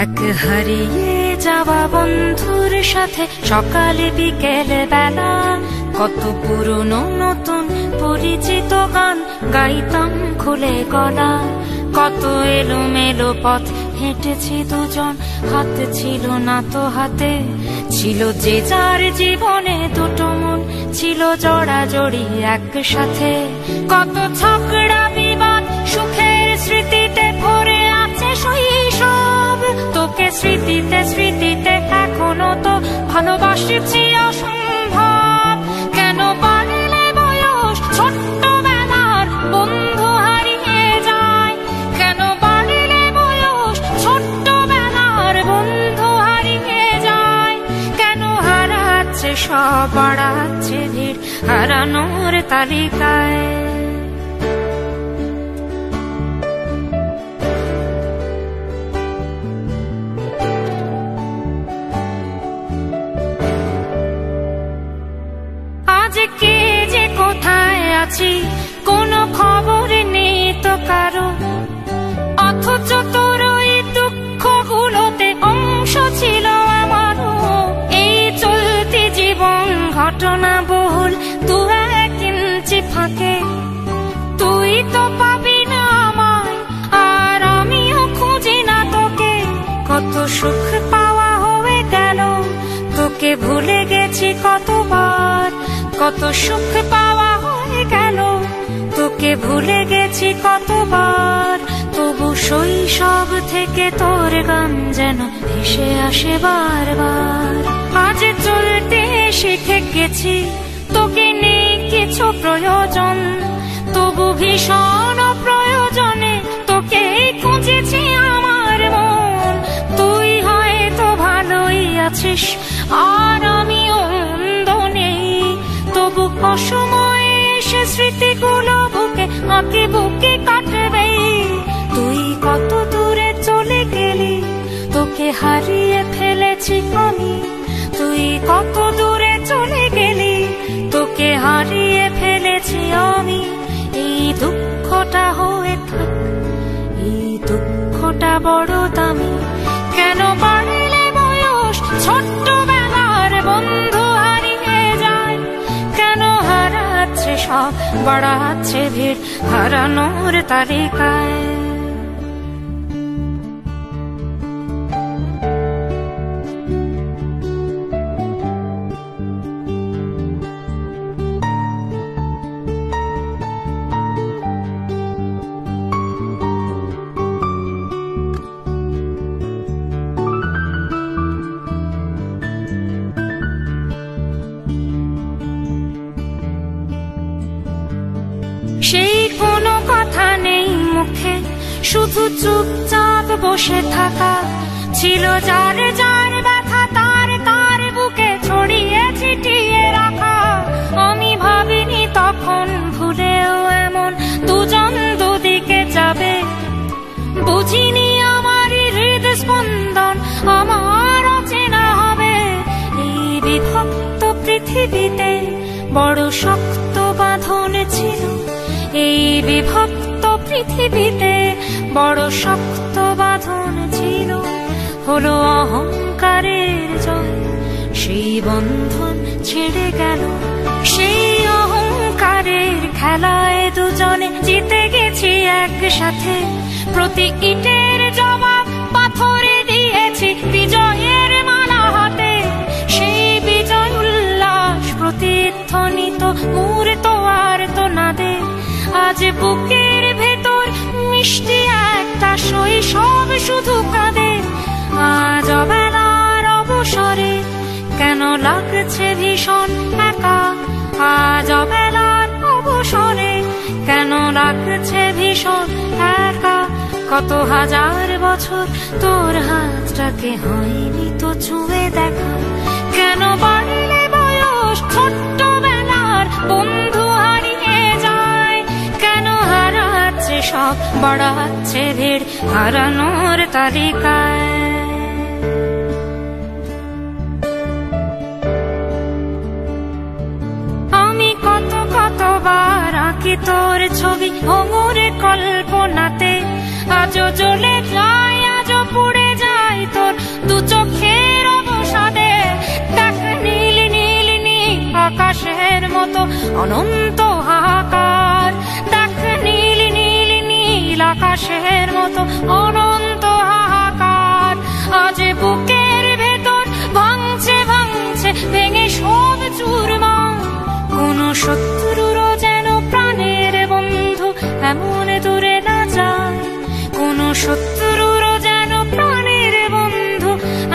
এক হারিয়ে যাওয়া বন্ধুর সাথে সকালে বিকেলে বেলা কত পুরনো নতুন পরিচিত গান গাইতাম খুলে গলা। কত এলোমেলো পথ হেঁটেছি দুজন, হাত ছিল না তো হাতে। ছিল যে যার জীবনে দুটো মন, ছিল জড়াজড়ি একসাথে। কত ঝগড়া বিবাদ সুখের স্মৃতিতে ভরে আছে শৈশব। তোকে স্মৃতিতে স্মৃতিতে এখনো তো ভালোবাসছি অসম্ভব। কেন বাড়লে বয়স ছোট্টবেলার বন্ধু হারিয়ে যায়? কেন বাড়লে বয়স ছোট্টবেলার বন্ধু হারিয়ে যায়? কেন হারাচ্ছে সব, বাড়াচ্ছে ভিড় হারানোর তালিকায়? কে যে কোথায় আছি কোনো খবর নেই তো কারো, অথচ তোর ওই দুঃখগুলোতে অংশ ছিল আমারও। এই চলতি জীবন ঘটনা বহুল দু এক ইঞ্চি ফাঁকে। তুই তো পাবি না আমায় আর আমিও খুঁজি না তোকে। কত সুখ পাওয়া হয়ে গেল, তোকে ভুলে গেছি কতবার। কত সুখ পাওয়া হয়ে গেল, তোকে ভুলে গেছি কতবার। তবু শৈশব থেকে তোর গান যেন ভেসে আসে বারবার। আজ চলতে শিখে গেছি, তোকে নেই কিছু প্রয়োজন। তবু ভীষণ প্রয়োজনে তোকে খুঁজেছি আমার মন। তুই হয়তো ভালোই আছিস আর আমিও মন্দ নেই। তবু অসময়ে এসে স্মৃতিগুলো বুকে আঁকে বুকে কাটবে। তুই কত দূরে চলে গেলি, তোকে হারিয়ে ফেলেছি আমি। তুই কত দূরে চলে গেলি, তোকে হারিয়ে ফেলেছি আমি। এই দুঃখটা হয়ে থাক, এই দুঃখটা বড় দামি। কেন বাড়লে বয়স ছোট্টবেলার বন্ধু হারিয়ে যায়? কেন হারাচ্ছে সব, বাড়াচ্ছে ভিড় হারানোর তালিকায়? সেই কোনো কথা নেই মুখে, শুধু চুপচাপ বসে থাকা। ছিল যার যার ব্যথা তার তার বুকে ছড়িয়ে ছিটিয়ে রাখা। আমি ভাবিনি তখন ভুলেও এমন দুজন দুদিকে যাবে। বুঝিনি আমার হৃদ স্পন্দন আমার অচেনা হবে। এই বিভক্ত পৃথিবীতে বড় শক্ত বাঁধন ছিল। এই বিভক্ত পৃথিবীতে বড় শক্ত বাঁধন ছিল। হলো অহংকারের জয়, সেই বন্ধন ছেড়ে গেল। সেই অহংকারের খেলায় দুজনে জিতে গেছি একসাথে। প্রতি ইটের জবাব পাথরে দিয়েছি বিজয়ের মালা হাতে। সেই বিজয় উল্লাস প্রতিধ্বনিত মুহূর্ত আর তো না দে। আজ বুকের ভেতর মিষ্টি একটা শৈশব শুধু কাঁদে। আজ অবেলার অবসরে কেন লাগছে ভীষণ একা? আজ অবেলার অবসরে কেন লাগছে ভীষণ একা? কত হাজার বছর তোর হাতটাকে হয়নি তো ছুঁয়ে দেখা। কেন বাড়লে বয়স ছোট্টবেলার বন্ধু হারিয়ে যায়? কেন হারাচ্ছে সব, বাড়াচ্ছে ভিড় হারানোর তালিকায়? আমি কতবার আঁকি তোর ছবি ভোরের কল্পনাতে। আজও জ্বলে যায়, আজও পুড়ে যায় অনন্ত হাহাকার। দেখ নীল নীল নীল আকাশের মতো অনন্ত হাহাকার, আজ বুকের ভেতর ভাঙছে ভাঙছে ভেঙে সব চুরমার। কোন শত্রুরও যেন প্রাণের বন্ধু এমন দূরে না যায়, কোন শত্রুরও যেন প্রাণের বন্ধু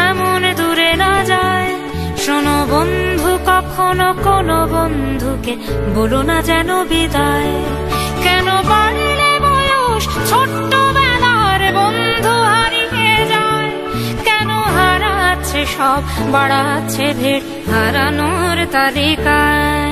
এমন দূরে না যায়। শোনো বন্ধু, কখনো কোনো বন্ধুকে বলো না যেন বিদায়। কেন বাড়লে বয়স ছোট্টবেলার বন্ধু হারিয়ে যায়, কেন হারাচ্ছে সব বাড়াচ্ছে ভিড় হারানোর তালিকায়।